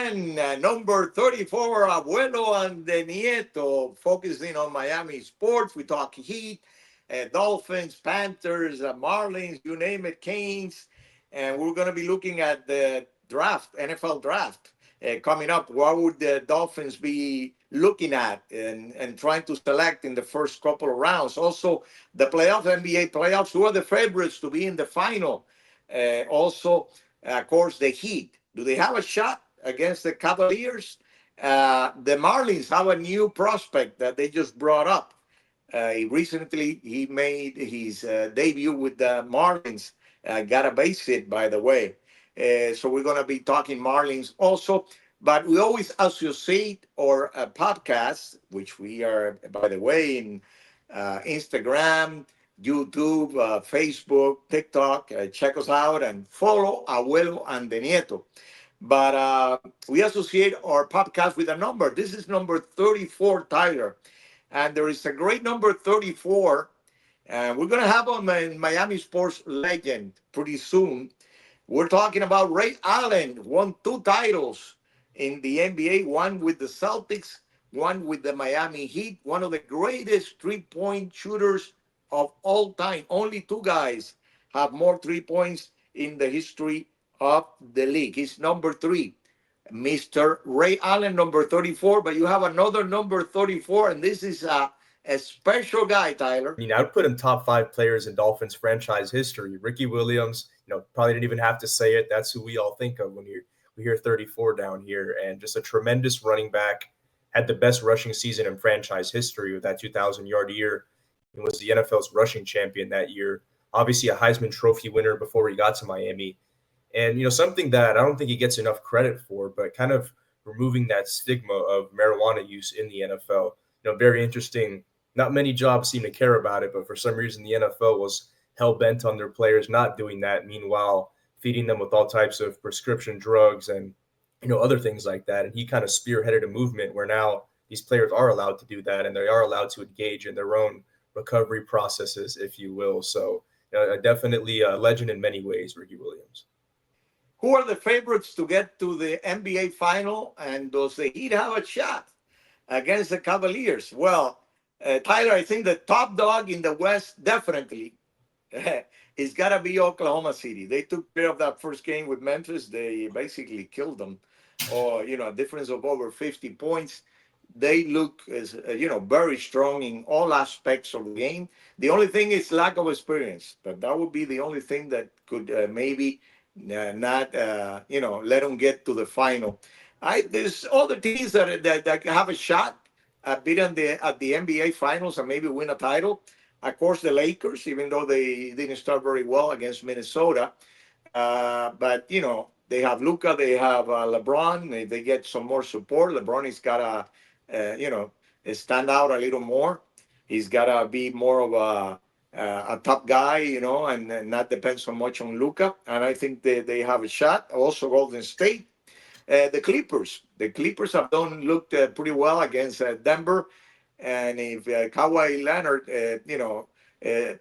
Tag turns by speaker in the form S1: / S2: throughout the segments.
S1: again, number 34, Abuelo and the Nieto, focusing on Miami sports. We talk Heat, Dolphins, Panthers, Marlins, you name it, Canes. And we're going to be looking at the draft, NFL draft coming up. What would the Dolphins be looking at and trying to select in the first couple of rounds? Also, the playoffs, NBA playoffs, who are the favorites to be in the final? Also, of course, the Heat. Do they have a shot against the Cavaliers? The Marlins have a new prospect that they just brought up. He made his debut with the Marlins. Got a base hit, by the way. So we're going to be talking Marlins also. But we always associate our podcast, which we are, by the way, in Instagram, YouTube, Facebook, TikTok. Check us out and follow Abuelo and the Nieto. But we associate our podcast with a number. This is number 34, Tyler. And there is a great number 34. And we're going to have him in Miami sports legend pretty soon. We're talking about Ray Allen, won 2 titles in the NBA, one with the Celtics, one with the Miami Heat, one of the greatest three-point shooters of all time. Only 2 guys have more 3 points in the history of the league. He's number 3, Mr. Ray Allen, number 34. But you have another number 34, and this is a special guy, Tyler.
S2: I mean, I would put him top 5 players in Dolphins franchise history. Ricky Williams, probably didn't even have to say it. That's who we all think of when we hear 34 down here. And just a tremendous running back, had the best rushing season in franchise history with that 2,000-yard year. He was the NFL's rushing champion that year. Obviously a Heisman Trophy winner before he got to Miami. And, something that I don't think he gets enough credit for, but kind of removing that stigma of marijuana use in the NFL. Very interesting. Not many jobs seem to care about it, but for some reason the NFL was hell-bent on their players not doing that. Meanwhile, feeding them with all types of prescription drugs and, other things like that. And he kind of spearheaded a movement where now these players are allowed to do that and they are allowed to engage in their own recovery processes, if you will. So definitely a legend in many ways, Ricky Williams.
S1: Who are the favorites to get to the NBA final? And does the Heat have a shot against the Cavaliers? Well, Tyler, I think the top dog in the West definitely is got to be Oklahoma City. They took care of that first game with Memphis. They basically killed them, or a difference of over 50 points. They look as very strong in all aspects of the game. The only thing is lack of experience, but that would be the only thing that could maybe not let them get to the final. There's other teams that have a shot at beating at the NBA finals and maybe win a title. Of course, the Lakers, even though they didn't start very well against Minnesota, but they have Luka, they have LeBron. They get some more support. LeBron has got to stand out a little more. He's got to be more of a top guy, and not depend so much on Luka. And I think they have a shot. Also, Golden State. The Clippers have looked pretty well against Denver. And if Kawhi Leonard,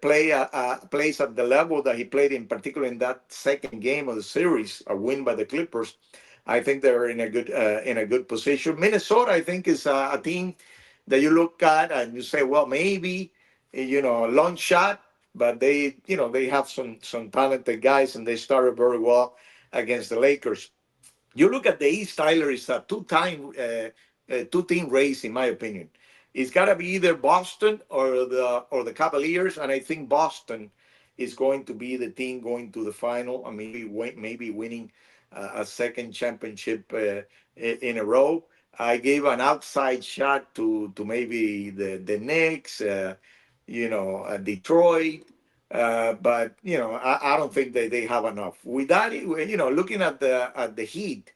S1: plays at the level that he played, in particular in that second game of the series, a win by the Clippers, I think they're in a good position. Minnesota, I think, is a team that you look at and you say, well, maybe a long shot, but they have some talented guys, and they started very well against the Lakers. You look at the East, Tyler, it's a two-team race, in my opinion. It's got to be either Boston or the Cavaliers, and I think Boston is going to be the team going to the final, and maybe winning a second championship in a row. I gave an outside shot to maybe the Knicks, Detroit, but I don't think they have enough. With that, looking at the Heat.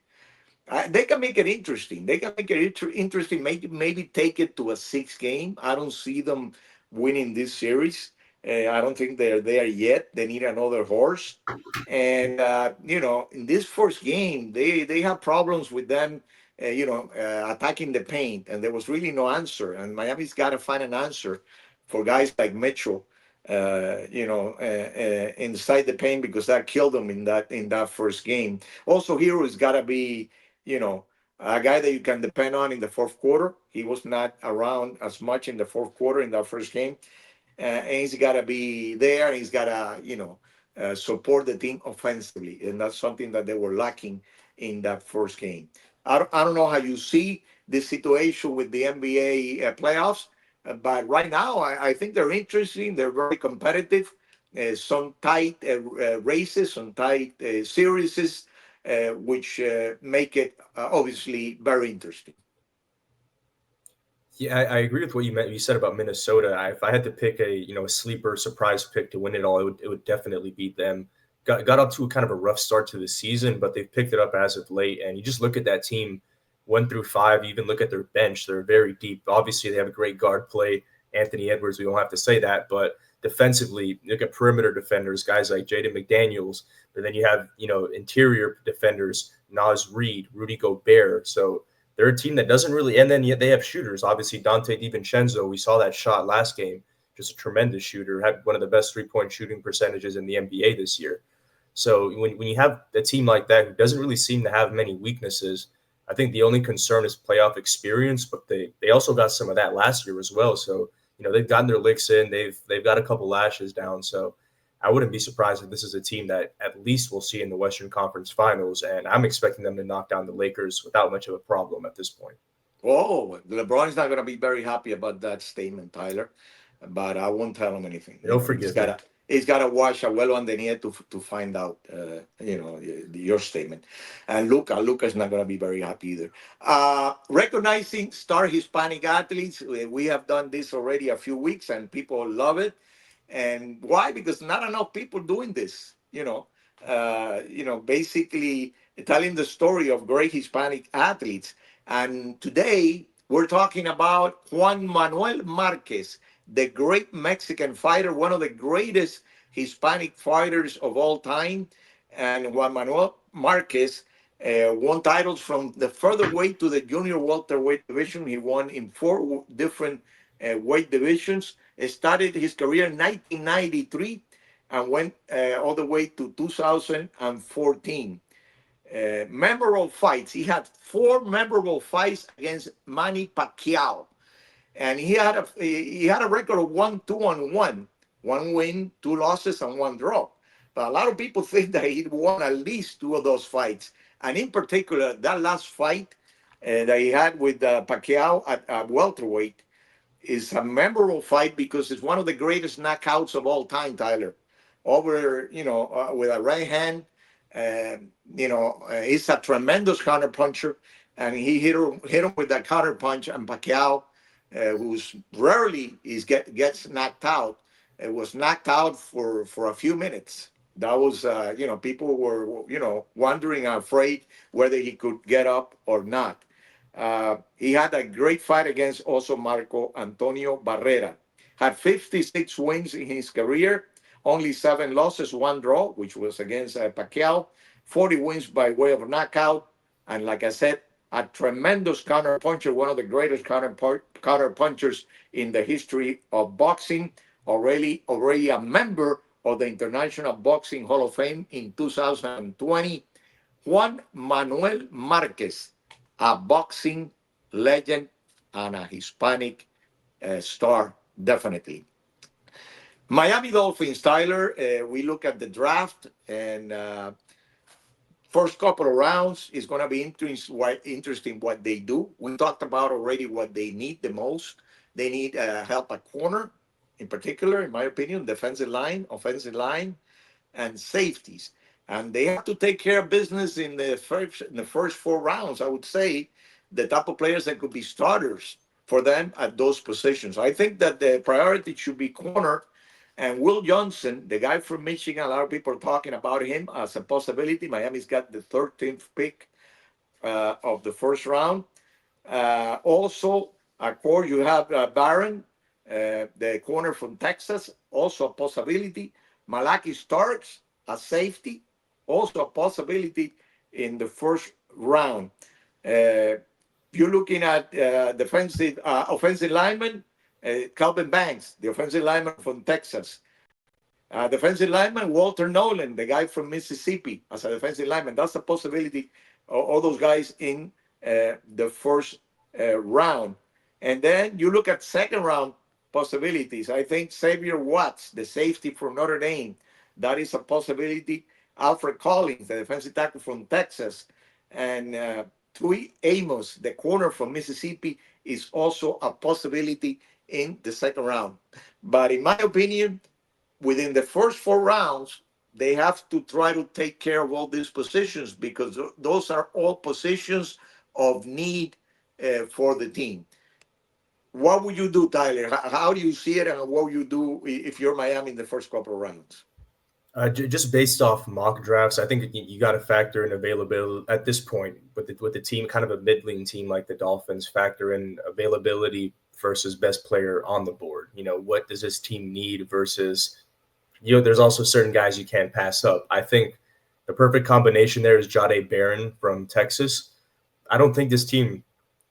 S1: They can make it interesting. They can make it interesting. Maybe take it to a 6 game. I don't see them winning this series. I don't think they're there yet. They need another horse. And in this first game, they have problems with them. Attacking the paint, and there was really no answer. And Miami's got to find an answer for guys like Mitchell. Inside the paint, because that killed them in that first game. Also, Hero's got to be a guy that you can depend on in the fourth quarter. He was not around as much in the fourth quarter in that first game, and he's got to be there. And he's got to, support the team offensively, and that's something that they were lacking in that first game. I don't know how you see this situation with the NBA playoffs, but right now I think they're interesting. They're very competitive. Some tight races, some tight series, which make it obviously very interesting.
S2: Yeah, I agree with what you said about Minnesota. If I had to pick a sleeper surprise pick to win it all, it would definitely be them. Got up to kind of a rough start to the season, but they've picked it up as of late. And you just look at that team, 1 through 5. Even look at their bench; they're very deep. Obviously, they have a great guard play, Anthony Edwards. We don't have to say that, but defensively, look at perimeter defenders, guys like Jaden McDaniels. But then you have interior defenders, Naz Reid, Rudy Gobert. So they're a team that doesn't really, and then yet they have shooters. Obviously, Dante DiVincenzo, we saw that shot last game, just a tremendous shooter, had one of the best 3-point shooting percentages in the NBA this year. So when you have a team like that who doesn't really seem to have many weaknesses, I think the only concern is playoff experience, but they also got some of that last year as well. So, they've gotten their licks in, they've got a couple lashes down. So I wouldn't be surprised if this is a team that at least we'll see in the Western Conference Finals, and I'm expecting them to knock down the Lakers without much of a problem at this point.
S1: Oh, LeBron's not going to be very happy about that statement, Tyler, but I won't tell him anything.
S2: He'll forgive me.
S1: He's got to watch Abuelo Andenia to find out, your statement. And Luca's not going to be very happy either. Recognizing star Hispanic athletes, we have done this already a few weeks, and people love it. And why? Because not enough people doing this. Basically telling the story of great Hispanic athletes. And today we're talking about Juan Manuel Marquez, the great Mexican fighter, one of the greatest Hispanic fighters of all time. And Juan Manuel Marquez won titles from the featherweight to the junior welterweight division. He won in 4 different weight divisions. Started his career in 1993 and went all the way to 2014. Memorable fights. He had 4 memorable fights against Manny Pacquiao, and he had a record of 1-2-1, 1 win, 2 losses, and 1 draw. But a lot of people think that he won at least 2 of those fights, and in particular, that last fight that he had with Pacquiao at welterweight is a memorable fight because it's one of the greatest knockouts of all time, Tyler. Over, with a right hand. He's a tremendous counter puncher, and he hit him with that counter punch. And Pacquiao, who's rarely gets knocked out, was knocked out for a few minutes. That was, people were, wondering, afraid whether he could get up or not. He had a great fight against also Marco Antonio Barrera. Had 56 wins in his career, only 7 losses, 1 draw, which was against Pacquiao, 40 wins by way of knockout. And like I said, a tremendous counter puncher, one of the greatest counter punchers in the history of boxing, already a member of the International Boxing Hall of Fame in 2020. Juan Manuel Marquez, a boxing legend and a Hispanic star, definitely. Miami Dolphins, Tyler, we look at the draft, and first couple of rounds is going to be interesting what they do. We talked about already what they need the most. They need help at corner, in particular, in my opinion, defensive line, offensive line, and safeties. And they have to take care of business in the first 4 rounds. I would say the type of players that could be starters for them at those positions. I think that the priority should be corner. And Will Johnson, the guy from Michigan, a lot of people are talking about him as a possibility. Miami's got the 13th pick of the first round. Also, of course, you have Barron, the corner from Texas, also a possibility. Malaki Starks, a safety, also a possibility in the first round. You're looking at offensive lineman, Calvin Banks, the offensive lineman from Texas. Defensive lineman, Walter Nolan, the guy from Mississippi, as a defensive lineman. That's a possibility. All those guys in the first round. And then you look at second round possibilities. I think Xavier Watts, the safety from Notre Dame, that is a possibility. Alfred Collins, the defensive tackle from Texas, and Tui Amos, the corner from Mississippi, is also a possibility in the second round. But in my opinion, within the first four rounds, they have to try to take care of all these positions because those are all positions of need for the team. What would you do, Tyler? How do you see it, and what would you do if you're Miami in the first couple of rounds?
S2: Just based off mock drafts, I think you got to factor in availability at this point with the team, kind of a middling team like the Dolphins. Factor in availability versus best player on the board. What does this team need versus there's also certain guys you can't pass up. I think the perfect combination there is Jahdae Barron from Texas. I don't think this team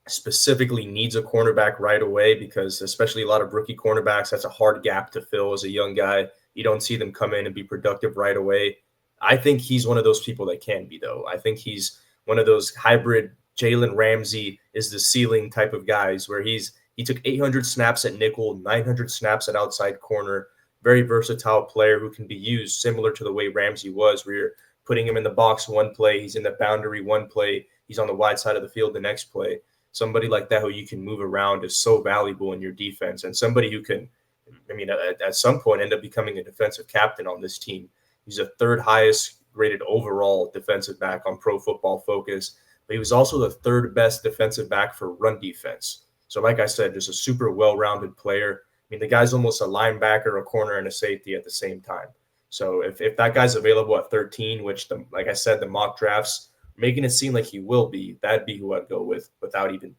S2: specifically needs a cornerback right away because especially a lot of rookie cornerbacks, that's a hard gap to fill as a young guy. You don't see them come in and be productive right away. I think he's one of those people that can be, though. I think he's one of those hybrid Jalen Ramsey is the ceiling type of guys where he took 800 snaps at nickel, 900 snaps at outside corner, very versatile player who can be used similar to the way Ramsey was, where you're putting him in the box one play, he's in the boundary one play, he's on the wide side of the field the next play. Somebody like that who you can move around is so valuable in your defense, and somebody who can, at some point end up becoming a defensive captain on this team. He's the third highest rated overall defensive back on Pro Football Focus, but he was also the third best defensive back for run defense. So like I said, just a super well-rounded player. The guy's almost a linebacker, a corner, and a safety at the same time. So if that guy's available at 13, which, like I said, the mock drafts making it seem like he will be, that'd be who I'd go with without even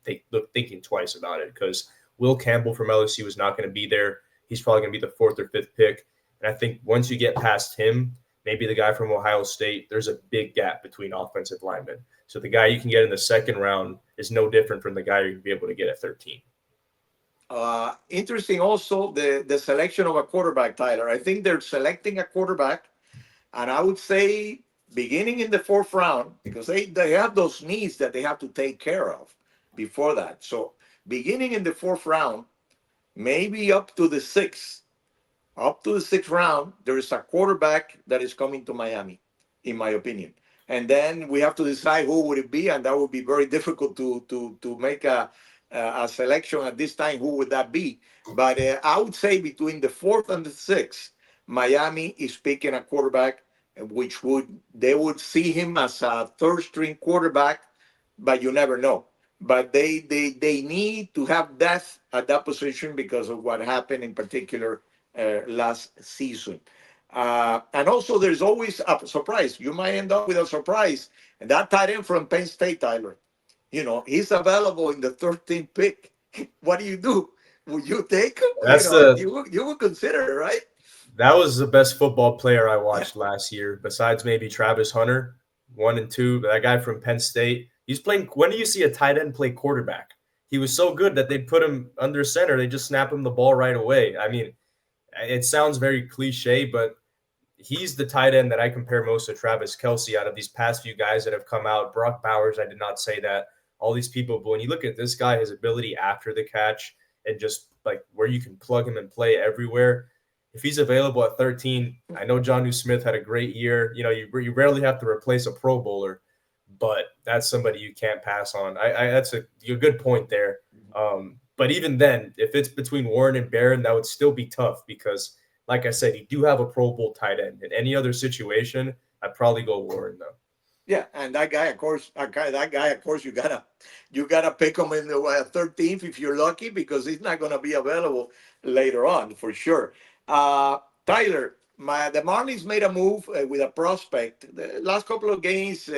S2: thinking twice about it, because Will Campbell from LSU is not going to be there. He's probably going to be the fourth or fifth pick. And I think once you get past him, maybe the guy from Ohio State, there's a big gap between offensive linemen. So the guy you can get in the second round is no different from the guy you're going to be able to get at 13.
S1: Interesting also the selection of a quarterback, Tyler. I think they're selecting a quarterback, and I would say beginning in the fourth round, because they have those needs that they have to take care of before that. So beginning in the fourth round, maybe up to the sixth round, there is a quarterback that is coming to Miami, in my opinion. And then we have to decide who would it be, and that would be very difficult to make a selection at this time. Who would that be? But I would say between the fourth and the sixth, Miami is picking a quarterback, which they would see him as a third string quarterback, but you never know. But they need to have depth at that position because of what happened in particular last season. And also, there's always a surprise. You might end up with a surprise. And that tight end from Penn State, Tyler, he's available in the 13th pick. What do you do? Would you take him? You would consider it, right?
S2: That was the best football player I watched last year, besides maybe Travis Hunter, 1 and 2. That guy from Penn State. He's playing. When do you see a tight end play quarterback? He was so good that they'd put him under center. They just snap him the ball right away. It sounds very cliche, but he's the tight end that I compare most to Travis Kelce out of these past few guys that have come out. Brock Bowers, I did not say that. All these people, but when you look at this guy, his ability after the catch and just like where you can plug him and play everywhere. If he's available at 13, I know Jonnu Smith had a great year. You rarely have to replace a Pro Bowler, but that's somebody you can't pass on. That's a good point there. But even then, if it's between Warren and Barron, that would still be tough because, like I said, you do have a Pro Bowl tight end. In any other situation, I'd probably go Warren though.
S1: Yeah, and that guy, of course, you gotta pick him in the 13th if you're lucky because he's not gonna be available later on for sure. Tyler, the Marlins made a move with a prospect. The last couple of games,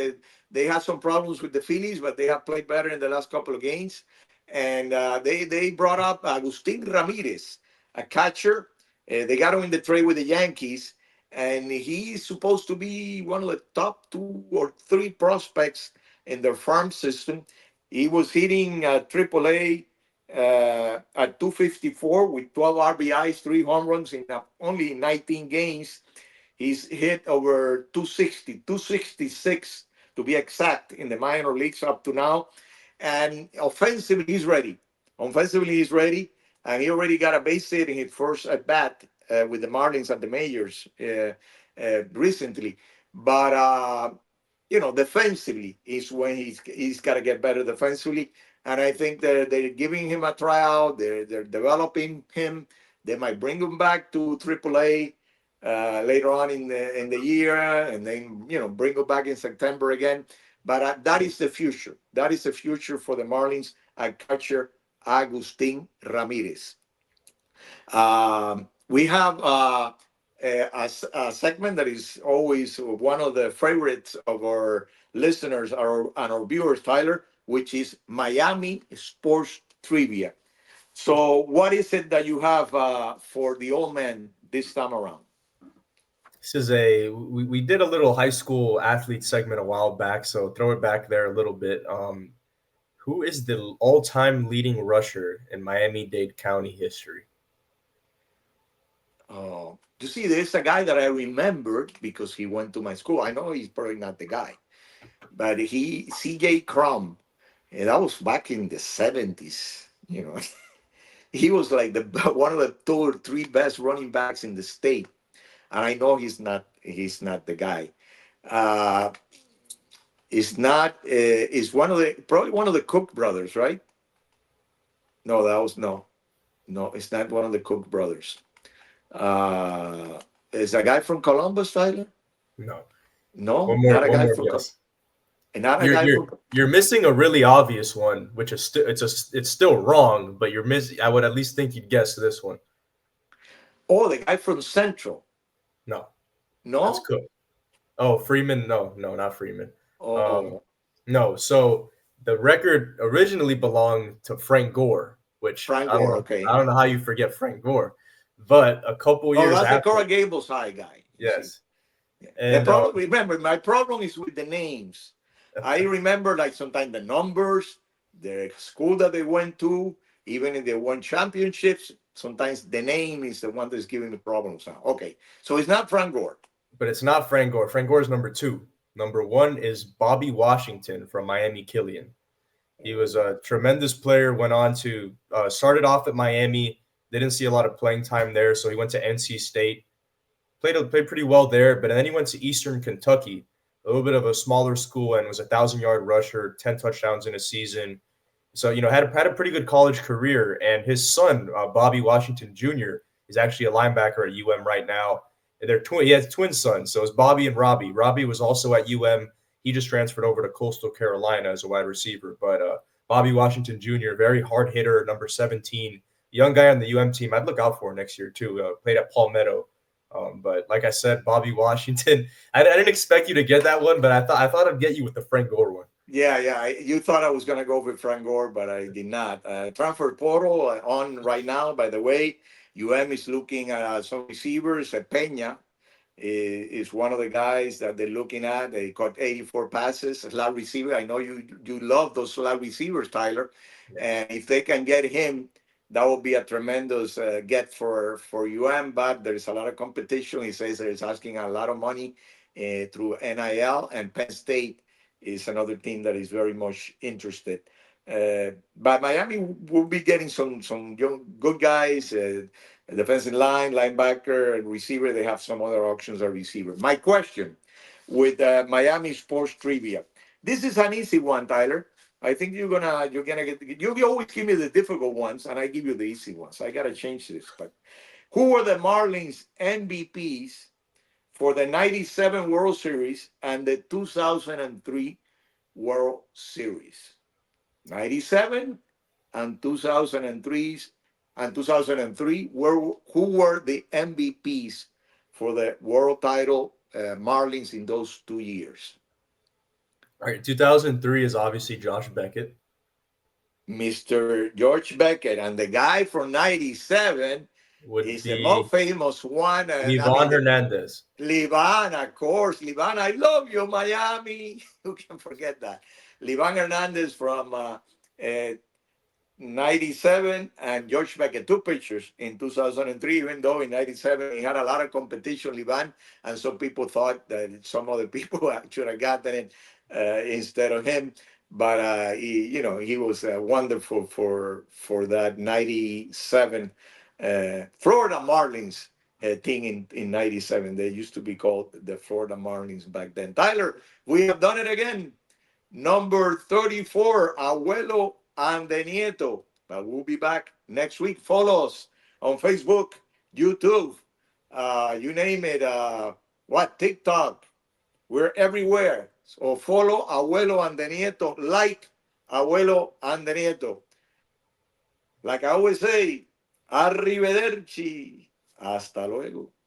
S1: they had some problems with the Phillies, but they have played better in the last couple of games. And they brought up Agustin Ramirez, a catcher. They got him in the trade with the Yankees, and he's supposed to be one of the top 2 or 3 prospects in their farm system. He was hitting AAA at 254 with 12 RBIs, 3 home runs in only 19 games. He's hit over 260, 266 to be exact in the minor leagues up to now. And offensively, he's ready. Offensively, he's ready, and he already got a base hit in his first at bat with the Marlins at the majors recently. But defensively is when he's got to get better defensively. And I think they're giving him a tryout. They're developing him. They might bring him back to AAA later on in the year, and then bring him back in September again. But that is the future. That is the future for the Marlins and catcher Agustin Ramirez. We have a segment that is always one of the favorites of our listeners and our viewers, Tyler, which is Miami Sports Trivia. So, what is it that you have for the old man this time around?
S2: This is we did a little high school athlete segment a while back, so throw it back there a little bit. Who is the all-time leading rusher in Miami-Dade County history?
S1: Oh, you see, there's a guy that I remembered because he went to my school. I know he's probably not the guy, but C.J. Crum, and that was back in the 70s. He was like one of the two or three best running backs in the state, and I know he's not the guy. Uh, it's not. It's probably one of the Cook brothers, right? No, that was no. It's not one of the Cook brothers. Is a guy from Columbus, Tyler?
S2: No.
S1: No, not a guy from
S2: guess.
S1: Not a guy from.
S2: You're missing a really obvious one, which is it's still wrong, but you're missing. I would at least think you'd guess this one.
S1: Oh, the guy from Central.
S2: No.
S1: No.
S2: That's Cook. Oh, Freeman. No, not Freeman.
S1: Oh.
S2: No. So the record originally belonged to Frank Gore, which
S1: Frank Gore. Okay.
S2: I don't know how you forget Frank Gore, but a couple years
S1: that's
S2: after,
S1: the Coral Gables High guy.
S2: Yes.
S1: And remember, my problem is with the names. I remember like sometimes the numbers, the school that they went to, even if they won championships. Sometimes the name is the one that's giving me problems now. Okay, so it's not Frank Gore.
S2: But it's not Frank Gore. Frank Gore is number 2. Number 1 is Bobby Washington from Miami Killian. He was a tremendous player, went on to started off at Miami, didn't see a lot of playing time there, so he went to NC State, played pretty well there, but then he went to Eastern Kentucky, a little bit of a smaller school, and was a 1,000-yard rusher, 10 touchdowns in a season. So, had a pretty good college career, and his son, Bobby Washington Jr., is actually a linebacker at UM right now. He has twin sons, so it's Bobby and Robbie. Robbie was also at UM. He just transferred over to Coastal Carolina as a wide receiver. But Bobby Washington Jr., very hard hitter, number 17, young guy on the UM team. I'd look out for him next year too. Played at Palmetto. But like I said, Bobby Washington. I didn't expect you to get that one, but I thought I'd get you with the Frank Gore one.
S1: Yeah. You thought I was going to go with Frank Gore, but I did not. Transfer portal on right now, by the way. UM is looking at some receivers. Peña is one of the guys that they're looking at. They caught 84 passes, slot receiver. I know you love those slot receivers, Tyler. And if they can get him, that will be a tremendous get for UM. But there's a lot of competition. He says that it's asking a lot of money through NIL, and Penn State is another team that is very much interested. But Miami will be getting some young good guys, defensive line, linebacker, and receiver. They have some other options at receiver. My question with Miami Sports Trivia. This is an easy one, Tyler. I think you're gonna get. You always give me the difficult ones, and I give you the easy ones. I gotta change this. But who were the Marlins MVPs for the '97 World Series and the 2003 World Series? 97 and 2003 who were the MVPs for the world title Marlins in those 2 years?
S2: All right, 2003 is obviously Josh Beckett.
S1: Mr. George Beckett, and the guy from 97 is the most famous one.
S2: Livan Hernandez.
S1: Livan, of course. Livan, I love you, Miami. Who can forget that? Livan Hernandez from 97, and George Beckett, 2 pictures in 2003, even though in 97 he had a lot of competition, Livan, and some people thought that some other people should have gotten it instead of him. but he was wonderful for that '97 Florida Marlins team in '97. They used to be called the Florida Marlins back then. Tyler, we have done it again. Number 34, Abuelo and the Nieto. But we'll be back next week. Follow us on Facebook, YouTube, you name it. TikTok. We're everywhere. So follow Abuelo and the Nieto. Like Abuelo and the Nieto. Like I always say, arrivederci. Hasta luego.